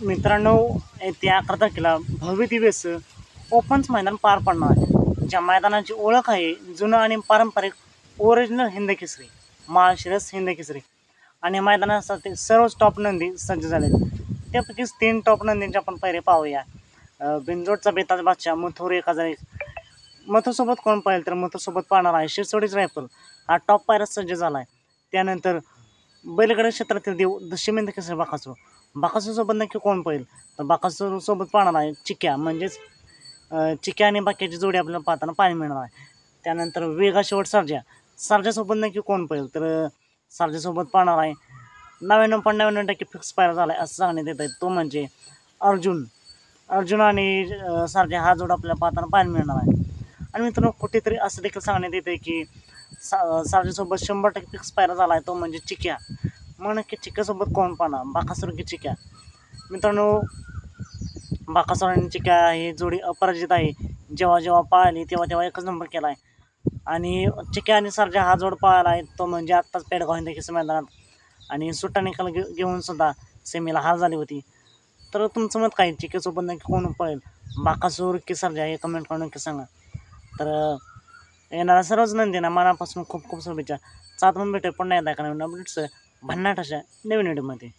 मित्रांनो, येत्या 11 तारखेला भव्य दिवस ओपन्स मैदान पार पडणार आहे. ज्या मैदानाची ओळख आहे जुनं आणि पारंपरिक ओरिजिनल हिंदकेसरी, माळशिरस हिंदकेसरी. आणि मैदानासाठी सर्वच टॉप नंदी सज्ज झाले. त्यापैकीच 3 टॉप नंदींचे आपण पहिले पाहूया. बिनजोडचा बेताज बादशाह मथुर 1001. मथुरसोबत कोण पाहिजे तर मथुरसोबत पाहणार आहे शिरसोडीच रायफल. हा टॉप पायरा सज्ज झाला आहे. त्यानंतर बैलगाडी क्षेत्रातील देव दशमेंद्र केसरी बकासूर. बकासूरसोबत नक्की कोण पाहिजे तर बकासूरसोबत पाहणार आहे चिक्या, म्हणजेच चिक्या आणि बाकीची जोडी आपल्याला पाहताना पाहायला मिळणार आहे. त्यानंतर वेगा शेवट सर्जा. सर्जासोबत नक्की कोण पाहिजे तर सर्जासोबत पाहणार आहे 99.99% फिक्स पायरा झाला आहे असं सांगण्यात येत आहे, तो म्हणजे अर्जुन आणि सर्जा हा जोड आपल्याला पाहताना पाहायला मिळणार आहे. आणि मित्रांनो, कुठेतरी असं देखील सांगण्यात येते की सर्जासोबत 100% फिक्स पायरा झाला आहे, तो म्हणजे चिक्या. मग नक्की चिक्यासोबत कोण पाहणार, बाकासूर की चिक्या? मित्रांनो, बाकासूर आणि चिक्या ही जोडी अपराजित आहे. जेव्हा जेव्हा पाहिली तेव्हा तेव्हा एकच नंबर केला आहे. आणि चिक्या आणि सर्जा हा जोड पाहायला आहे, तो म्हणजे आत्ताच पेडगाव हिंदकेसरी मैदानात. आणि सुट्टा निकाल घेऊन सुद्धा सेमीला हार झाली होती. तर तुमचं मत काय, चिक्यासोबत नक्की कोण पळेल, बाकासूर की सर्जा? हे कमेंट करून नक्की सांगा. तर येणाऱ्या सर्वच नंदींना मनापासून खूप खूप शुभेच्छा. चालतं भेटूया पुन्हा एकदा एका नवीन अपडेट्स भन्नाट अशा नवीन व्हिडिओमध्ये.